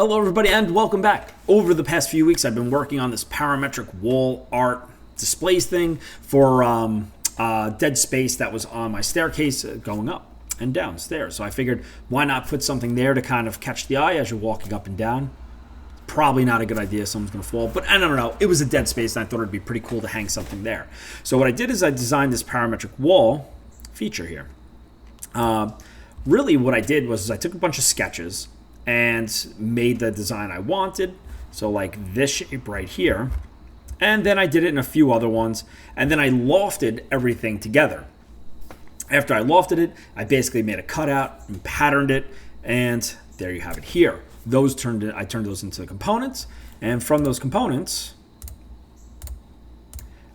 Hello everybody and welcome back. Over the past few weeks I've been working on this parametric wall art displays thing for dead space that was on my staircase going up and down stairs. So I figured why not put something there to kind of catch the eye as you're walking up and down. Probably not a good idea, someone's going to fall, but I don't know. It was a dead space and I thought it'd be pretty cool to hang something there. So what I did is I designed this parametric wall feature here. Really what I did was I took a bunch of sketches and made the design I wanted, so like this shape right here, and then I did it in a few other ones, and then I lofted everything together. After I lofted it, I basically made a cutout and patterned it, and there you have it here. I turned those into components, and from those components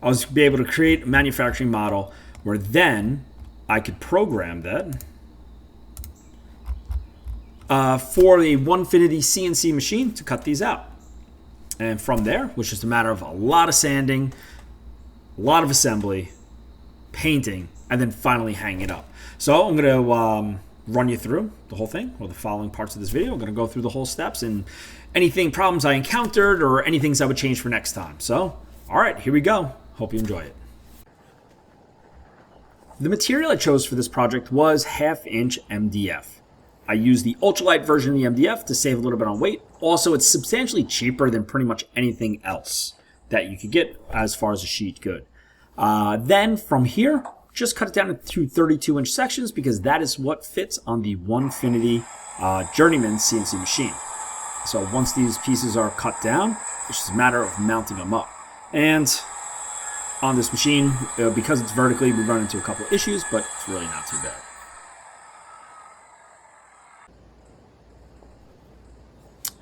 I was able to create a manufacturing model where then I could program that for the Onefinity CNC machine to cut these out. And from there, which is a matter of a lot of sanding, a lot of assembly, painting, and then finally hang it up. So I'm going to run you through the whole thing, or the following parts of this video. I'm going to go through the whole steps and problems I encountered or any things I would change for next time. So, all right, here we go. Hope you enjoy it. The material I chose for this project was 1/2" MDF. I used the ultralight version of the MDF to save a little bit on weight. Also, it's substantially cheaper than pretty much anything else that you could get as far as a sheet good. Then from here, just cut it down into 32-inch sections because that is what fits on the Onefinity Journeyman CNC machine. So once these pieces are cut down, it's just a matter of mounting them up. And on this machine, because it's vertically, we run into a couple of issues, but it's really not too bad.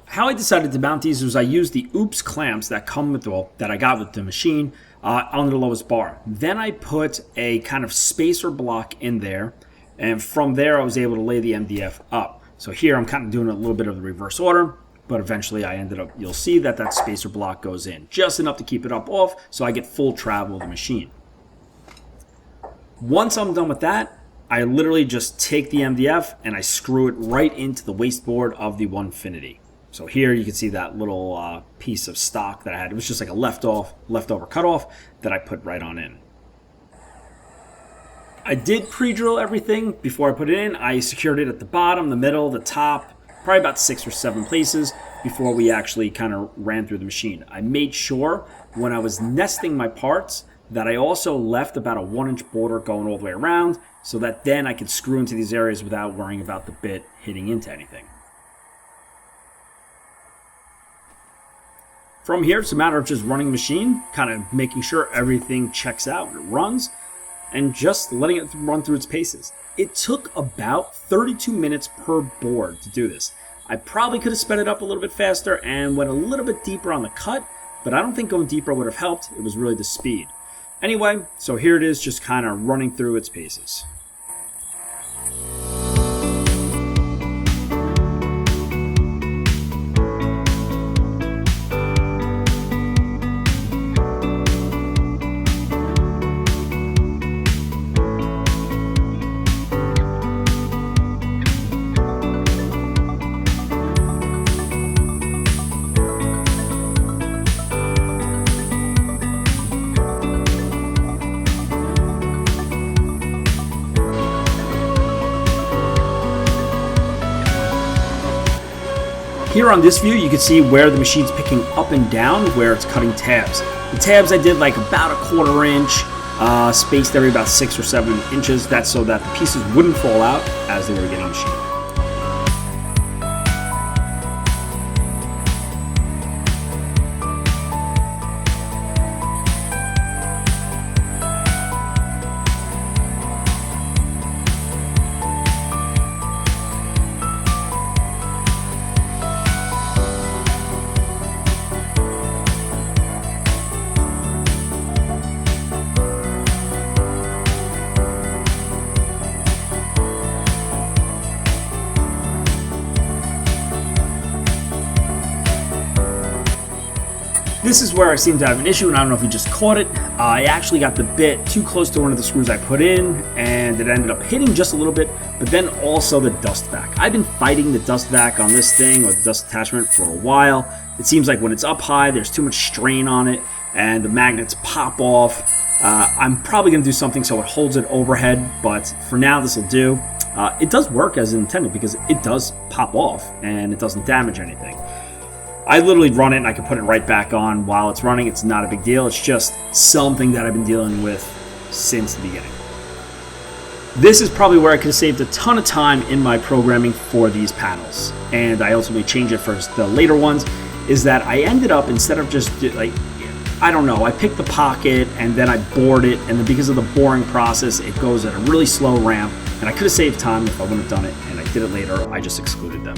How I decided to mount these was I used the OOPS clamps that come with that I got with the machine on the lowest bar. Then I put a kind of spacer block in there, and from there I was able to lay the MDF up. So here I'm kind of doing a little bit of the reverse order, but eventually you'll see that spacer block goes in just enough to keep it up off so I get full travel of the machine. Once I'm done with that, I literally just take the MDF and I screw it right into the wasteboard of the Onefinity. So here you can see that little piece of stock that I had. It was just like a leftover cutoff that I put right on in. I did pre-drill everything before I put it in. I secured it at the bottom, the middle, the top, probably about 6 or 7 places before we actually kind of ran through the machine. I made sure when I was nesting my parts that I also left about a 1-inch border going all the way around so that then I could screw into these areas without worrying about the bit hitting into anything. From here, it's a matter of just running the machine, kind of making sure everything checks out when it runs, and just letting it run through its paces. It took about 32 minutes per board to do this. I probably could have sped it up a little bit faster and went a little bit deeper on the cut, but I don't think going deeper would have helped. It was really the speed. Anyway, so here it is, just kind of running through its paces. Here on this view, you can see where the machine's picking up and down, where it's cutting tabs. The tabs I did like about a 1/4 inch, spaced every about 6 or 7 inches. That's so that the pieces wouldn't fall out as they were getting machined. This is where I seem to have an issue, and I don't know if you just caught it. I actually got the bit too close to one of the screws I put in, and it ended up hitting just a little bit, but then also the dust vac. I've been fighting the dust vac on this thing, or the dust attachment, for a while. It seems like when it's up high, there's too much strain on it, and the magnets pop off. I'm probably going to do something so it holds it overhead, but for now this will do. It does work as intended because it does pop off, and it doesn't damage anything. I literally run it and I can put it right back on while it's running. It's not a big deal. It's just something that I've been dealing with since the beginning. This is probably where I could have saved a ton of time in my programming for these panels. And I ultimately changed it for the later ones, is that I ended up, instead of just like, I don't know, I picked the pocket and then I bored it, and then because of the boring process, it goes at a really slow ramp. And I could have saved time if I wouldn't have done it, and I did it later. I just excluded them.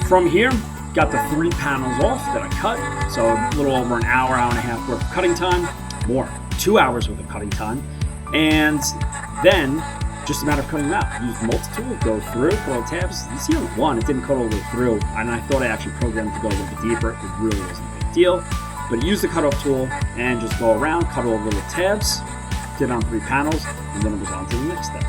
From here, got the 3 panels off that I cut, so a little over an hour, hour and a half worth of cutting time, more, 2 hours worth of cutting time, and then just a matter of cutting them out. Use the multi-tool, go through, put all the tabs. You see on one, it didn't cut all the way through, and I thought I actually programmed to go a little bit deeper. It really wasn't a big deal, but use the cutoff tool and just go around, cut all the little tabs, did it on 3 panels, and then it was on to the next step.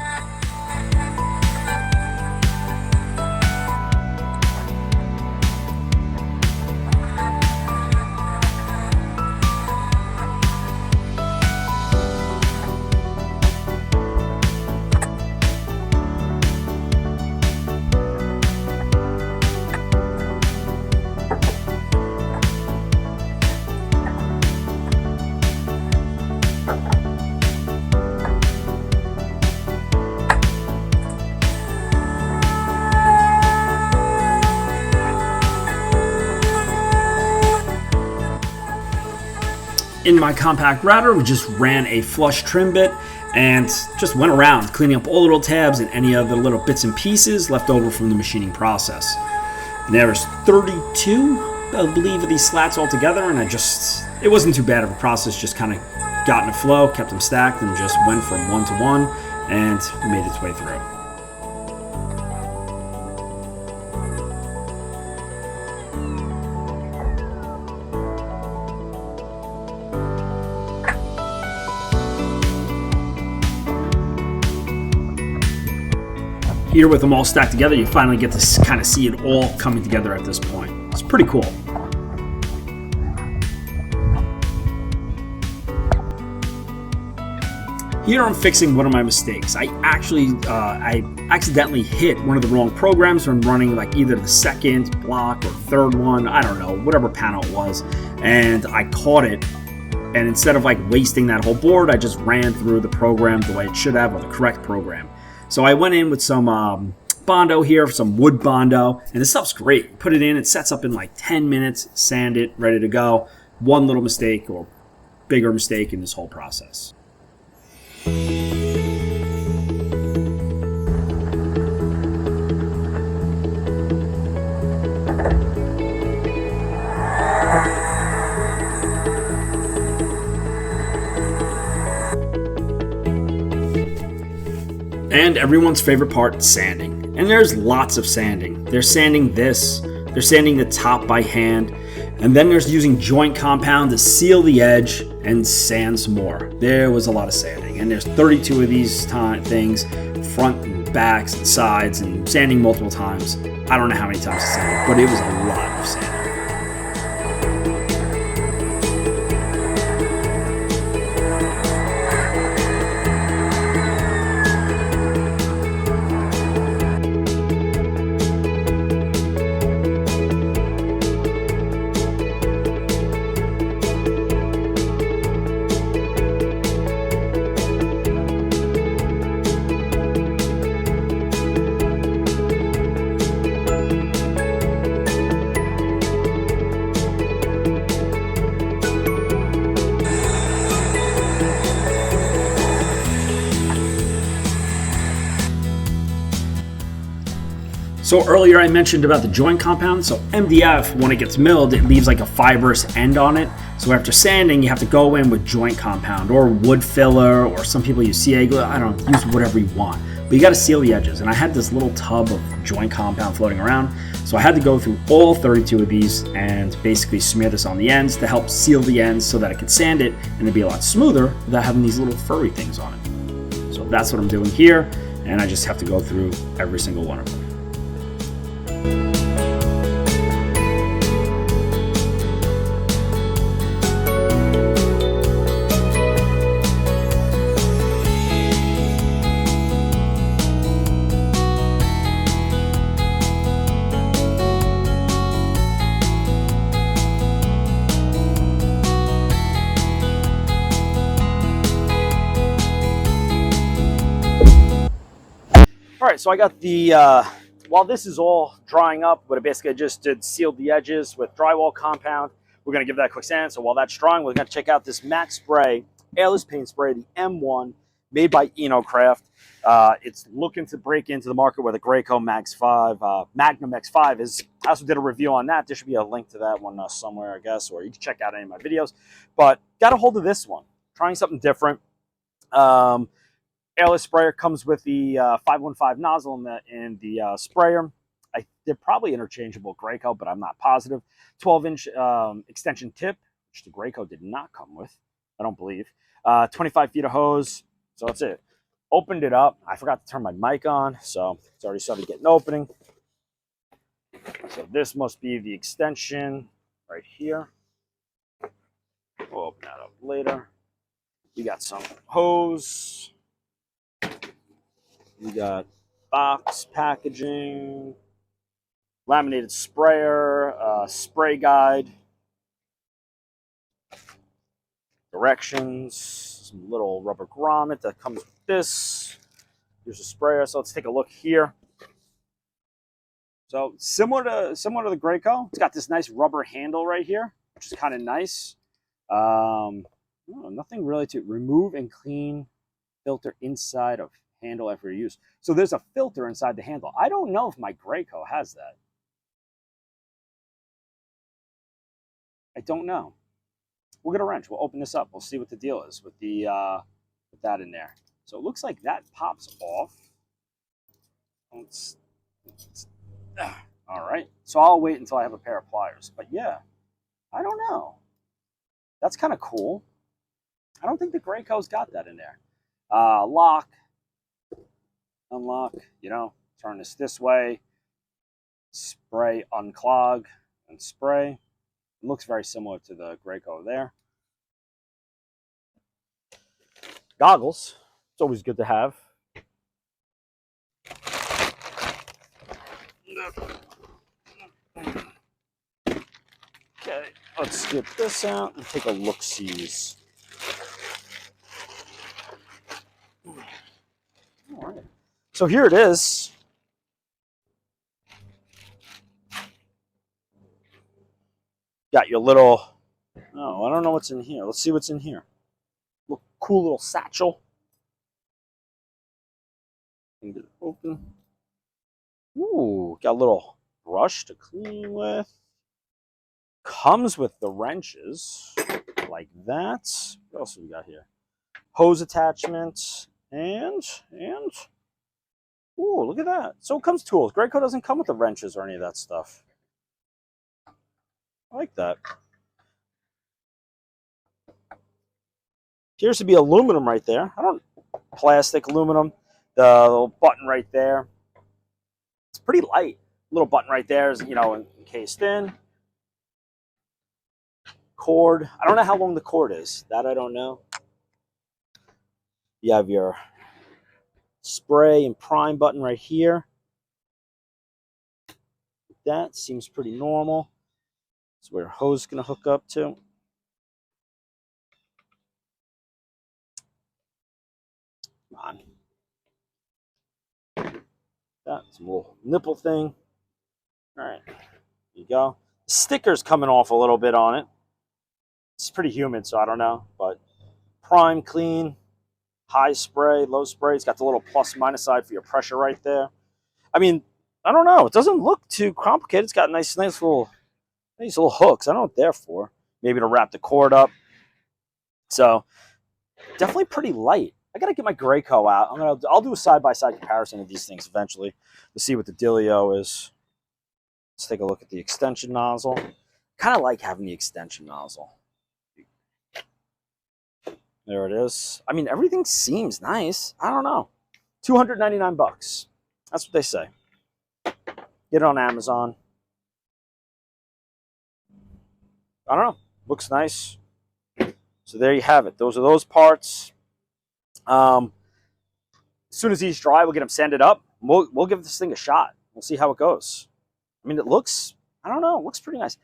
In my compact router, we just ran a flush trim bit and just went around cleaning up all the little tabs and any other little bits and pieces left over from the machining process. And there was 32, I believe, of these slats all together, and it wasn't too bad of a process, just kind of got in a flow, kept them stacked, and just went from one to one and made its way through. Here with them all stacked together, you finally get to kind of see it all coming together at this point. It's pretty cool. Here I'm fixing one of my mistakes. I accidentally hit one of the wrong programs when running like either the second block or third one, I don't know, whatever panel it was, and I caught it. And instead of like wasting that whole board, I just ran through the program the way it should have, or the correct program. So I went in with some Bondo here, some wood Bondo, and this stuff's great. Put it in, it sets up in like 10 minutes, sand it, ready to go. One little mistake or bigger mistake in this whole process. And everyone's favorite part, sanding. And there's lots of sanding. They're sanding this, they're sanding the top by hand, and then there's using joint compound to seal the edge and sand some more. There was a lot of sanding, and there's 32 of these things, front and backs and sides, and sanding multiple times. I don't know how many times I sanded, but it was a lot of sanding. So earlier I mentioned about the joint compound. So MDF, when it gets milled, it leaves like a fibrous end on it. So after sanding, you have to go in with joint compound or wood filler, or some people use CA glue. I don't know, use whatever you want. But you got to seal the edges. And I had this little tub of joint compound floating around. So I had to go through all 32 of these and basically smear this on the ends to help seal the ends so that I could sand it and it'd be a lot smoother without having these little furry things on it. So that's what I'm doing here. And I just have to go through every single one of them. All right, so I got the, while this is all drying up, but it basically just did sealed the edges with drywall compound. We're gonna give that a quick sand. So while that's drying, we're gonna check out this MaxPray Airless paint spray, the M1, made by InoKraft. It's looking to break into the market where the Graco Magnum X5 is. I also did a review on that. There should be a link to that one somewhere, I guess, or you can check out any of my videos. But got a hold of this one, trying something different. Airless sprayer comes with the 515 nozzle in the sprayer. They're probably interchangeable Graco, but I'm not positive. 12-inch extension tip, which the Graco did not come with, I don't believe. 25 feet of hose, so that's it. Opened it up. I forgot to turn my mic on, so it's already started getting opening. So this must be the extension right here. We'll open that up later. We got some hose. We got box packaging, laminated sprayer, spray guide, directions, some little rubber grommet that comes with this. Here's a sprayer, so let's take a look here. So similar to the Graco, it's got this nice rubber handle right here, which is kind of nice. Nothing really to remove and clean filter inside of handle after use. So there's a filter inside the handle. I don't know if my Graco has that. I don't know. We'll get a wrench. We'll open this up. We'll see what the deal is with the with that in there. So it looks like that pops off. All right. So I'll wait until I have a pair of pliers. But yeah, I don't know. That's kind of cool. I don't think the Graco's got that in there. Lock. Unlock, turn this way, spray, unclog, and spray. It looks very similar to the Graco there. Goggles, it's always good to have. Okay, let's get this out and take a look-sees. All right. So here it is. Got your little, I don't know what's in here. Let's see what's in here. Cool little satchel. Get it open. Ooh, got a little brush to clean with. Comes with the wrenches, like that. What else have we got here? Hose attachment, and ooh, look at that. So it comes tools. Graco doesn't come with the wrenches or any of that stuff. I like that. Appears to be aluminum right there. Plastic, aluminum. The little button right there. It's pretty light. Little button right there is, encased in. Cord. I don't know how long the cord is. That I don't know. You have your spray and prime button right here. That seems pretty normal. That's where a hose is going to hook up to. Come on. That's a little nipple thing. All right, there you go. The sticker's coming off a little bit on it. It's pretty humid, so I don't know. But prime, clean, high spray, low spray. It's got the little plus minus side for your pressure right there. I mean, I don't know. It doesn't look too complicated. It's got nice little hooks. I don't know what they're for. maybe to wrap the cord up. So definitely pretty light. I gotta get my Graco out. I'll do a side-by-side comparison of these things eventually to see what the dealio is. Let's take a look at the extension nozzle. Kind of like having the extension nozzle. There it is. I mean, everything seems nice. I don't know. $299. That's what they say. Get it on Amazon. I don't know. Looks nice. So there you have it. Those are those parts. As soon as these dry, we'll get them sanded up. We'll give this thing a shot. We'll see how it goes. I mean, it looks, I don't know, it looks pretty nice.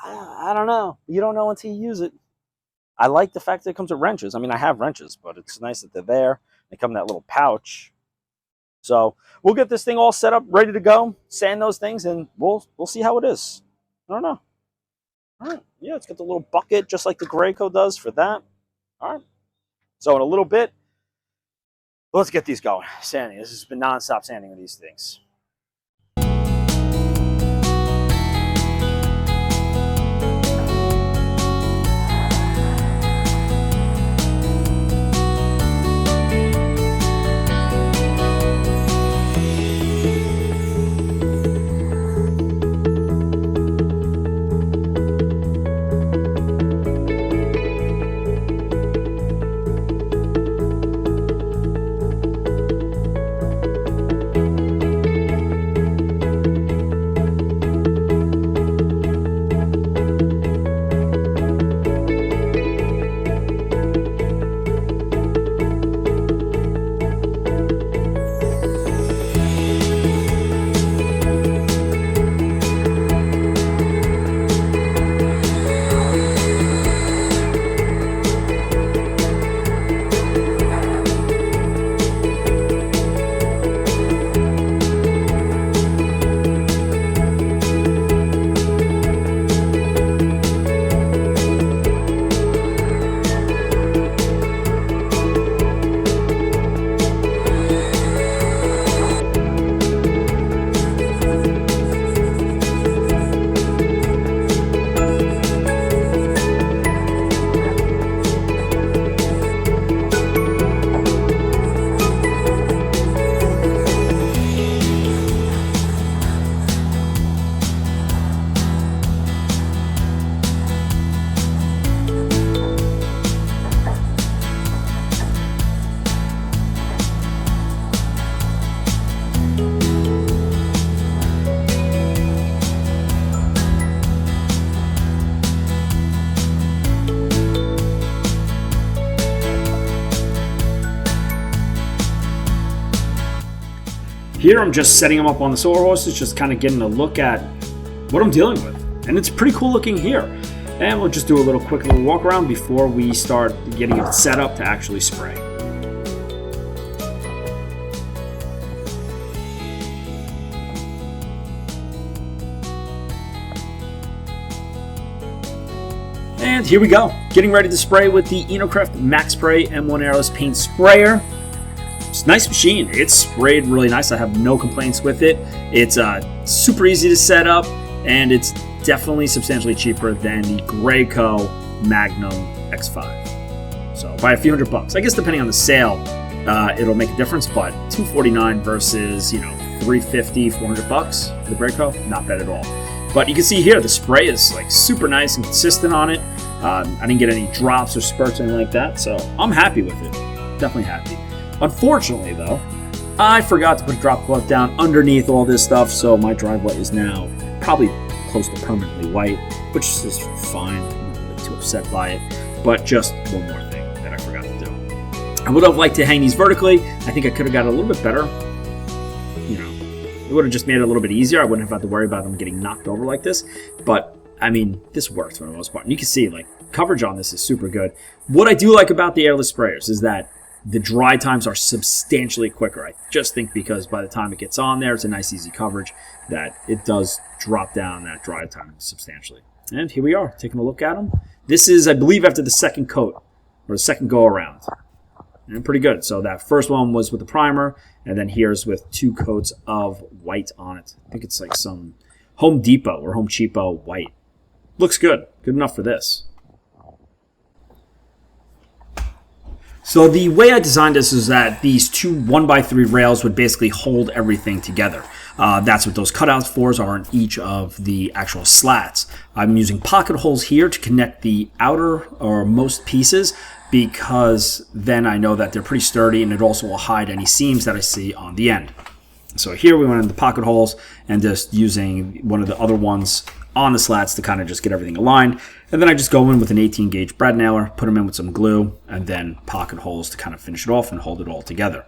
I don't know. You don't know until you use it. I like the fact that it comes with wrenches. I mean, I have wrenches, but it's nice that they're there. They come in that little pouch. So we'll get this thing all set up, ready to go, sand those things, and we'll see how it is. I don't know. All right. Yeah, it's got the little bucket just like the Graco does for that. All right. So in a little bit, let's get these going. Sanding. This has been nonstop sanding of these things. Here I'm just setting them up on the solar horses, just kind of getting a look at what I'm dealing with. And it's pretty cool looking here. And we'll just do a quick little walk around before we start getting it set up to actually spray. And here we go, getting ready to spray with the InoKraft MaxPray M1 Airless paint sprayer. It's a nice machine. It's sprayed really nice. I have no complaints with it. It's super easy to set up, and it's definitely substantially cheaper than the Graco Magnum X5. So by a few $100. I guess depending on the sale, it'll make a difference, but $249 versus, $350, $400 for the Graco, not bad at all. But you can see here, the spray is like super nice and consistent on it. I didn't get any drops or spurts or anything like that, so I'm happy with it. Definitely happy. Unfortunately, though, I forgot to put a drop cloth down underneath all this stuff, so my driveway is now probably close to permanently white, which is fine. I'm not really too upset by it. But just one more thing that I forgot to do. I would have liked to hang these vertically. I think I could have got it a little bit better. It would have just made it a little bit easier. I wouldn't have had to worry about them getting knocked over like this. But, I mean, this works for the most part. And you can see, coverage on this is super good. What I do like about the airless sprayers is that the dry times are substantially quicker. I just think because by the time it gets on there, it's a nice, easy coverage, that it does drop down that dry time substantially. And here we are, taking a look at them. This is, I believe, after the second coat, or the second go-around. And pretty good. So that first one was with the primer, and then here's with 2 coats of white on it. I think it's like some Home Depot or Home Cheapo white. Looks good. Good enough for this. So the way I designed this is that these two 1x3 rails would basically hold everything together. That's what those cutouts for are in each of the actual slats. I'm using pocket holes here to connect the outer or most pieces, because then I know that they're pretty sturdy, and it also will hide any seams that I see on the end. So here we went in the pocket holes and just using one of the other ones on the slats to kind of just get everything aligned. And then I just go in with an 18 gauge brad nailer, put them in with some glue, and then pocket holes to kind of finish it off and hold it all together.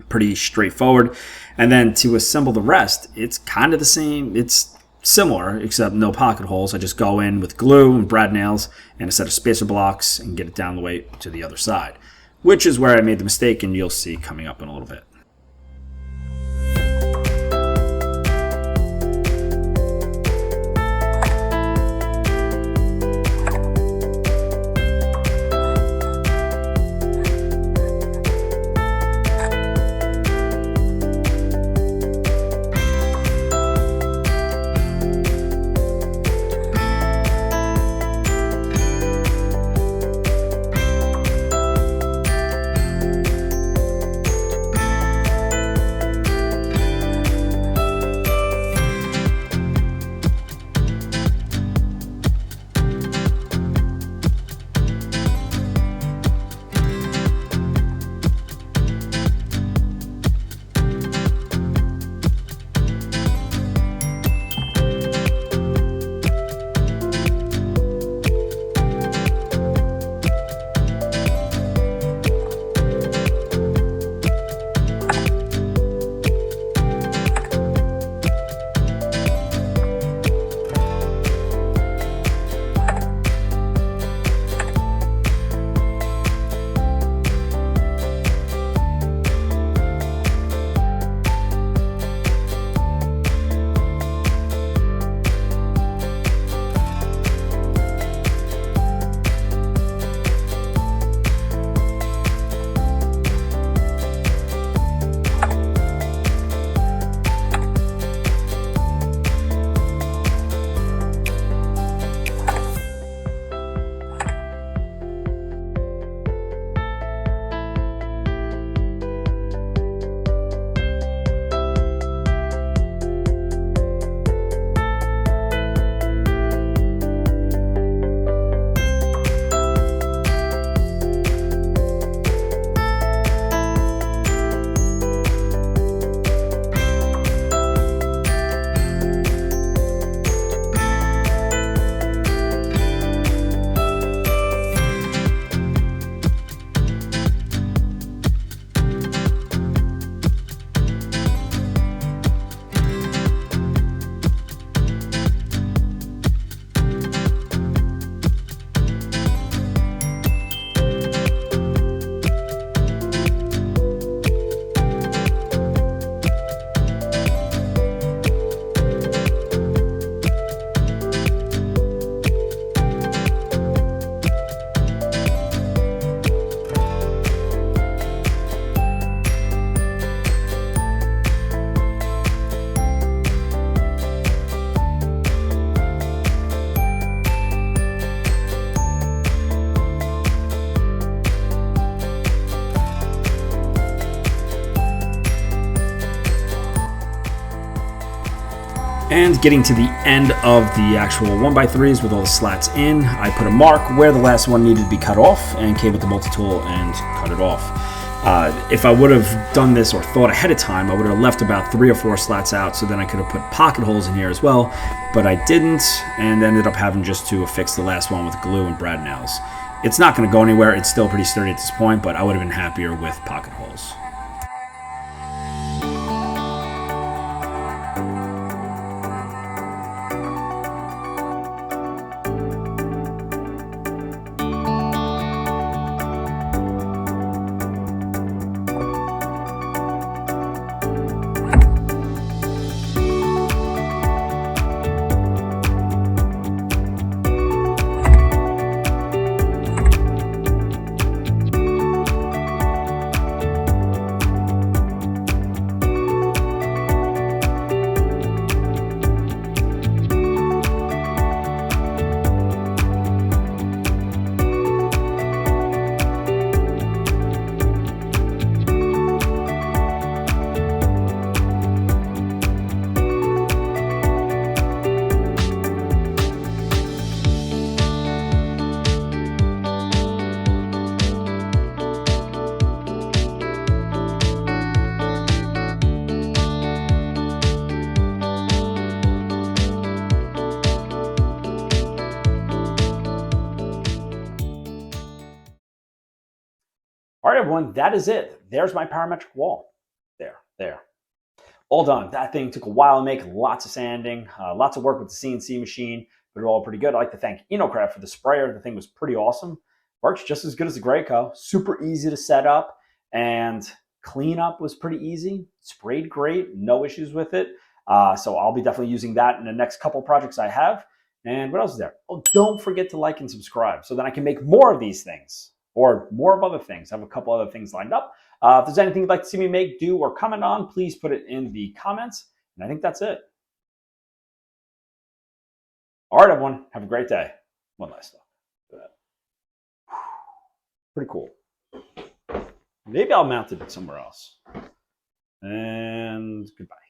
Pretty straightforward. And then to assemble the rest, it's kind of the same. It's similar, except no pocket holes. I just go in with glue and brad nails and a set of spacer blocks and get it down the way to the other side, which is where I made the mistake, and you'll see coming up in a little bit. And getting to the end of the actual 1x3s with all the slats in, I put a mark where the last one needed to be cut off and came with the multi-tool and cut it off. If I would have done this or thought ahead of time, I would have left about 3 or 4 slats out, so then I could have put pocket holes in here as well, but I didn't, and ended up having just to affix the last one with glue and brad nails. It's not going to go anywhere. It's still pretty sturdy at this point, but I would have been happier with pocket holes. everyone, that is it. There's my parametric wall. There. All done. That thing took a while to make, lots of sanding, lots of work with the CNC machine, but it all pretty good. I'd like to thank InoKraft for the sprayer. The thing was pretty awesome. Works just as good as the Graco. Super easy to set up, and cleanup was pretty easy. Sprayed great, no issues with it. So I'll be definitely using that in the next couple projects I have. And what else is there? Oh, don't forget to like and subscribe so then I can make more of these things or more of other things. I have a couple other things lined up. If there's anything you'd like to see me make, do, or comment on, please put it in the comments. And I think that's it. All right, everyone. Have a great day. One last thought. Pretty cool. Maybe I'll mount it somewhere else. And goodbye.